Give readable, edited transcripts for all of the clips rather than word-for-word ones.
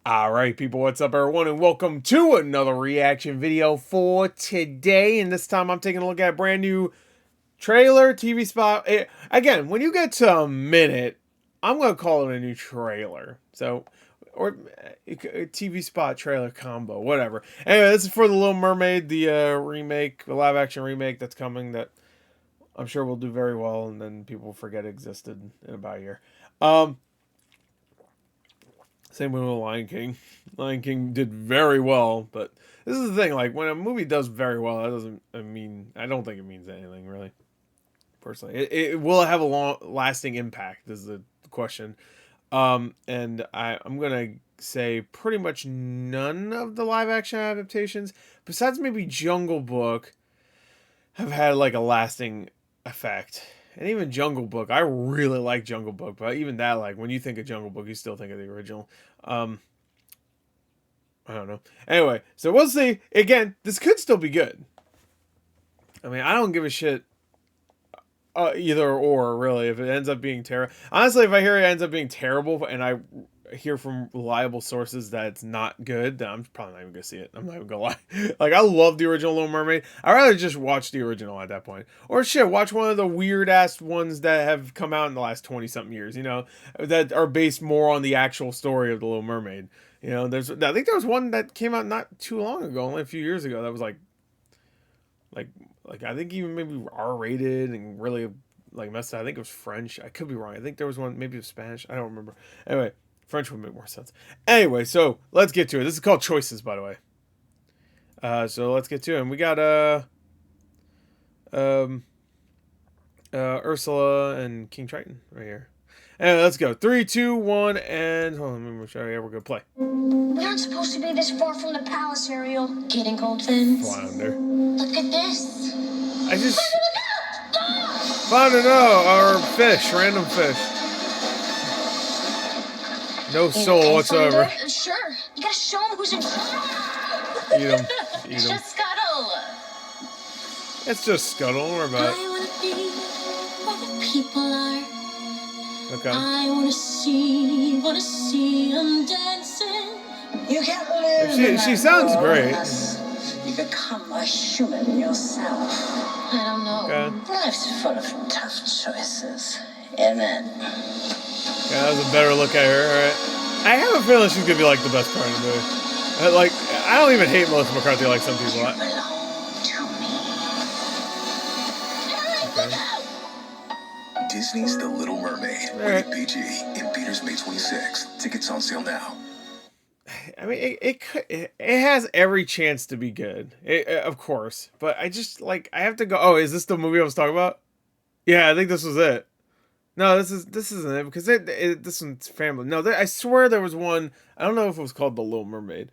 Alright people, what's up everyone, and welcome to another reaction video for today. And this time I'm taking a look at a brand new trailer, TV spot. Again, when you get to a minute, I'm going to call it a new trailer. So, or a TV spot trailer combo, whatever. Anyway, this is for The Little Mermaid, the remake, the live action remake that's coming that I'm sure will do very well, and then people forget it existed in about a year. Same with Lion King. Lion King did very well, but this is the thing. Like when a movie does very well, that doesn't. I don't think it means anything really. Personally, it will have a long lasting impact. Is the question. And I'm gonna say pretty much none of the live action adaptations, besides maybe Jungle Book, have had like a lasting effect. And even Jungle Book, I really like Jungle Book, but even that, like, when you think of Jungle Book, you still think of the original. I don't know. Anyway, so we'll see. Again, this could still be good. I mean, I don't give a shit either or, really, if it ends up being terrible. Honestly, if I hear it ends up being terrible and I hear from reliable sources that it's not good, then I'm probably not even gonna see it. I'm not even gonna lie. Like, I love the original Little Mermaid. I'd rather just watch the original at that point, or shit, watch one of the weird ass ones that have come out in the last 20 something years, you know, that are based more on the actual story of the Little Mermaid. You know, I think there was one that came out not too long ago, only a few years ago, that was like I think even maybe R-rated and really like messed up. I think it was French. I could be wrong. I think there was one, maybe it was Spanish. I don't remember. Anyway, French would make more sense. Anyway, so let's get to it. This is called Choices, by the way. So let's get to it. And we got Ursula and King Triton right here. Anyway, let's go. 3, 2, 1, and hold on, let me make sure. Yeah, we're gonna play. We aren't supposed to be this far from the palace, Ariel. Getting cold fins. Flounder. Look at this. I just flounder, no, or fish, random fish. No soul whatsoever. Sure. You gotta show him who's in charge. Eat them. Eat It's them. just Scuttle. It's just Scuttle. Don't worry about it. I wanna be where the people are. Okay. I wanna see them dancing. You can't live. She sounds great. You become a human yourself. I don't know. Okay. Life's full of tough choices, isn't it? Yeah, that was a better look at her. All right. I have a feeling she's gonna be like the best part of the movie. I don't even hate Melissa McCarthy like some people. You belong to me. Okay. Disney's The Little Mermaid, rated PG, in theaters May 26th. Tickets on sale now. I mean, it has every chance to be good, of course. But I just I have to go. Oh, is this the movie I was talking about? Yeah, I think this was it. No, this isn't it, because this one's family. No, I swear there was one. I don't know if it was called The Little Mermaid,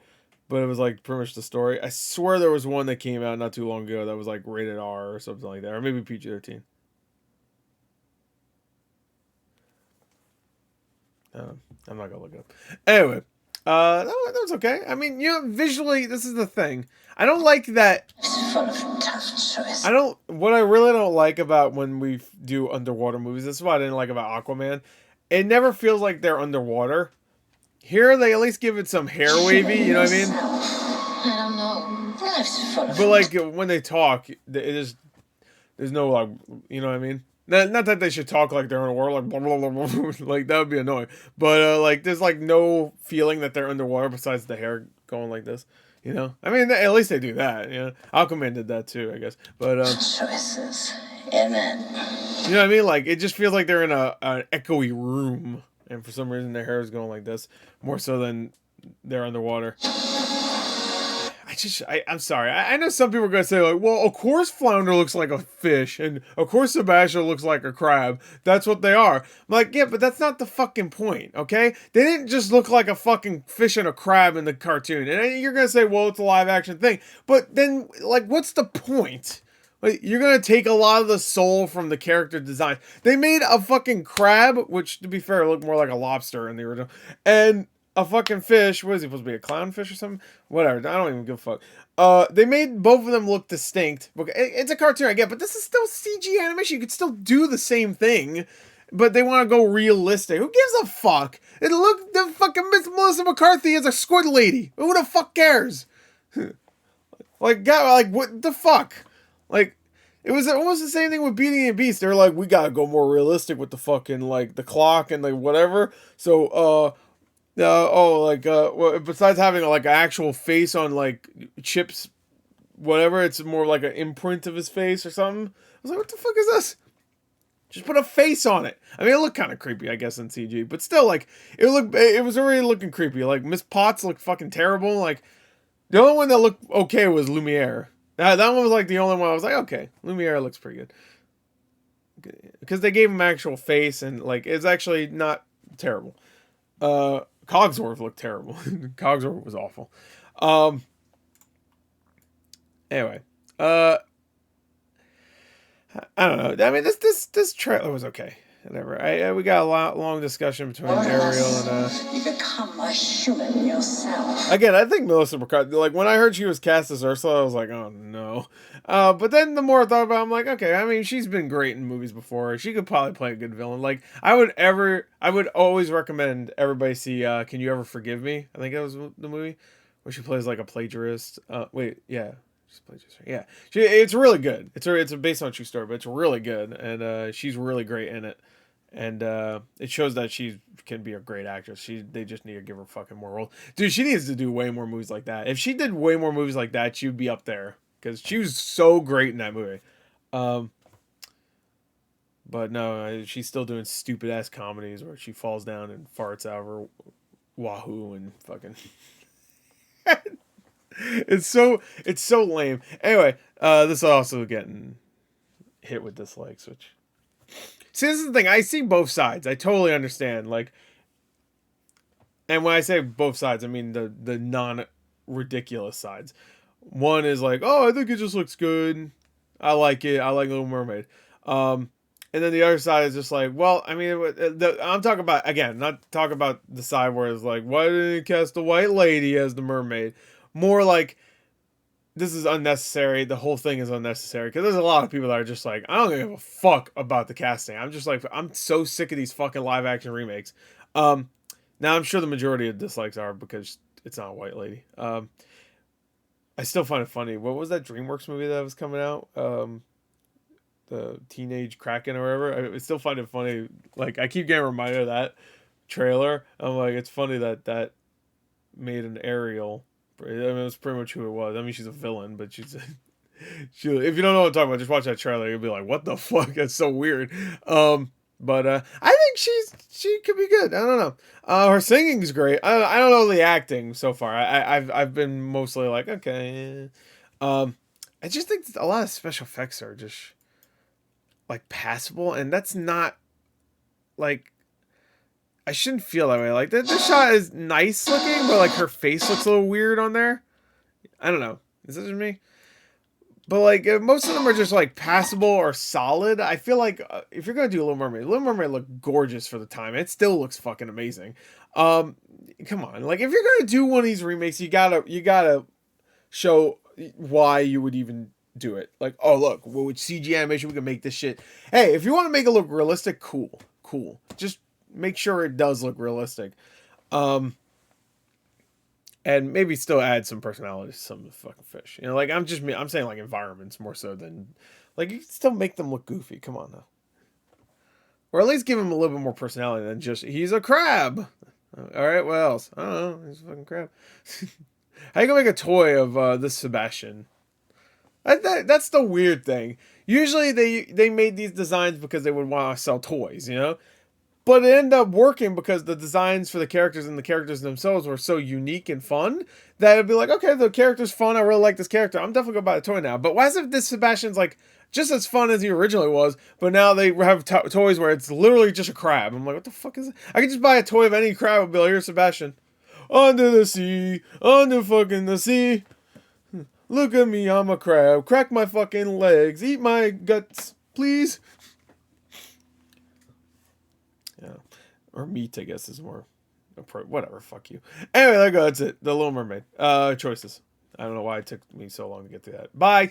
but it was like pretty much the story. I swear there was one that came out not too long ago that was like rated R or something like that, or maybe PG-13. I'm not gonna look it up. Anyway, that was okay. I mean, you know, visually, this is the thing. I don't like that. It's full of tough choices. What I really don't like about when we do underwater movies, this is what I didn't like about Aquaman. It never feels like they're underwater. Here, they at least give it some hair wavy, you know what I mean? I don't know. Life's full of. But like when they talk, there's no like, you know what I mean? Not that they should talk like they're underwater, like blah, blah, blah, blah, like that would be annoying. But like, there's like no feeling that they're underwater besides the hair going like this. You know, I mean, at least they do that. You know, Aquaman did that too, I guess. But Choices, amen. you know what I mean? Like, it just feels like they're in an echoey room, and for some reason their hair is going like this more so than they're underwater. I'm sorry. I know some people are going to say, like, well, of course Flounder looks like a fish, and of course Sebastian looks like a crab. That's what they are. I'm like, yeah, but that's not the fucking point, okay? They didn't just look like a fucking fish and a crab in the cartoon. And you're going to say, well, it's a live action thing. But then, like, what's the point? Like, you're going to take a lot of the soul from the character design. They made a fucking crab, which, to be fair, looked more like a lobster in the original, and a fucking fish. What is he supposed to be, a clownfish or something? Whatever. I don't even give a fuck. They made both of them look distinct. It's a cartoon, I get, but this is still CG animation. You could still do the same thing. but they want to go realistic. Who gives a fuck? And look, the fucking Miss Melissa McCarthy is a squid lady. Who the fuck cares? Like, God, like, what the fuck? Like, it was almost the same thing with Beauty and the Beast. They're like, we gotta go more realistic with the fucking, like, the clock and the whatever. So, besides having, like, an actual face on, like, Chip's whatever, it's more like an imprint of his face or something. I was like, what the fuck is this? Just put a face on it. I mean, it looked kind of creepy, I guess, in CG, but still, like, it was already looking creepy. Like, Miss Potts looked fucking terrible. Like, the only one that looked okay was Lumiere. That one was, like, the only one I was like, okay, Lumiere looks pretty good. Because they gave him actual face, and, like, it's actually not terrible. Cogsworth looked terrible. Cogsworth was awful. Anyway, I don't know. I mean, this trailer was okay. Whatever. We got a long discussion between Ariel and You become a human yourself. Again, I think Melissa McCarthy. Like when I heard she was cast as Ursula, I was like, oh no. But then the more I thought about it, I'm like, okay. I mean, she's been great in movies before. She could probably play a good villain. Like I would always recommend everybody see Can You Ever Forgive Me? I think that was the movie where she plays like a plagiarist. Yeah. Yeah, it's really good. It's based on a true story, but it's really good, and she's really great in it, and it shows that she can be a great actress. They just need to give her fucking more roles, dude. She needs to do way more movies like that. If she did way more movies like that, she would be up there because she was so great in that movie. But no, she's still doing stupid ass comedies where she falls down and farts out of her wahoo and fucking. It's so lame. Anyway, this is also getting hit with dislikes, which see, this is the thing. I see both sides. I totally understand. Like, and when I say both sides, I mean the non ridiculous sides. One is like, oh, I think it just looks good. I like it. I like Little Mermaid. And then the other side is just like, well, I mean, I'm talking about again, not talking about the side where it's like, why didn't you cast the white lady as the mermaid? More like, this is unnecessary. The whole thing is unnecessary. Because there's a lot of people that are just like, I don't give a fuck about the casting. I'm just like, I'm so sick of these fucking live action remakes. Now, I'm sure the majority of dislikes are because it's not a white lady. I still find it funny. What was that DreamWorks movie that was coming out? The Teenage Kraken or whatever. I still find it funny. Like, I keep getting reminded of that trailer. I'm like, it's funny that made an Ariel. I mean, that's pretty much who it was. I mean, she's a villain, but if you don't know what I'm talking about, just watch that trailer. You'll be like, what the fuck? That's so weird. But I think she could be good. I don't know. Her singing is great. I don't know the acting so far. I've been mostly like, okay. I just think a lot of special effects are just like passable, and that's not like, I shouldn't feel that way. Like, this shot is nice looking, but, like, her face looks a little weird on there. I don't know. Is this just me? But, like, most of them are just, like, passable or solid. I feel like if you're going to do Little Mermaid looked gorgeous for the time. It still looks fucking amazing. Come on. Like, if you're going to do one of these remakes, you gotta show why you would even do it. Like, oh, look, with CG animation, we can make this shit. Hey, if you want to make it look realistic, cool. Just make sure it does look realistic. And maybe still add some personality to some of the fucking fish. You know, like, I'm saying, like, environments more so than, like, you can still make them look goofy. Come on now. Or at least give him a little bit more personality than just, he's a crab. Alright, what else? I don't know. He's a fucking crab. How you gonna make a toy of this Sebastian? That's the weird thing. Usually they made these designs because they would want to sell toys, you know? But it ended up working because the designs for the characters and the characters themselves were so unique and fun that it'd be like, okay, the character's fun. I really like this character. I'm definitely going to buy a toy now. But why is it this Sebastian's like just as fun as he originally was, but now they have toys where it's literally just a crab? I'm like, what the fuck is it? I could just buy a toy of any crab and be like, here's Sebastian. Under the sea, under fucking the sea. Look at me, I'm a crab. Crack my fucking legs. Eat my guts, please. Yeah. Or meat, I guess, is more appropriate. Whatever, fuck you. Anyway, there you go. That's it. The Little Mermaid. Choices. I don't know why it took me so long to get to that. Bye.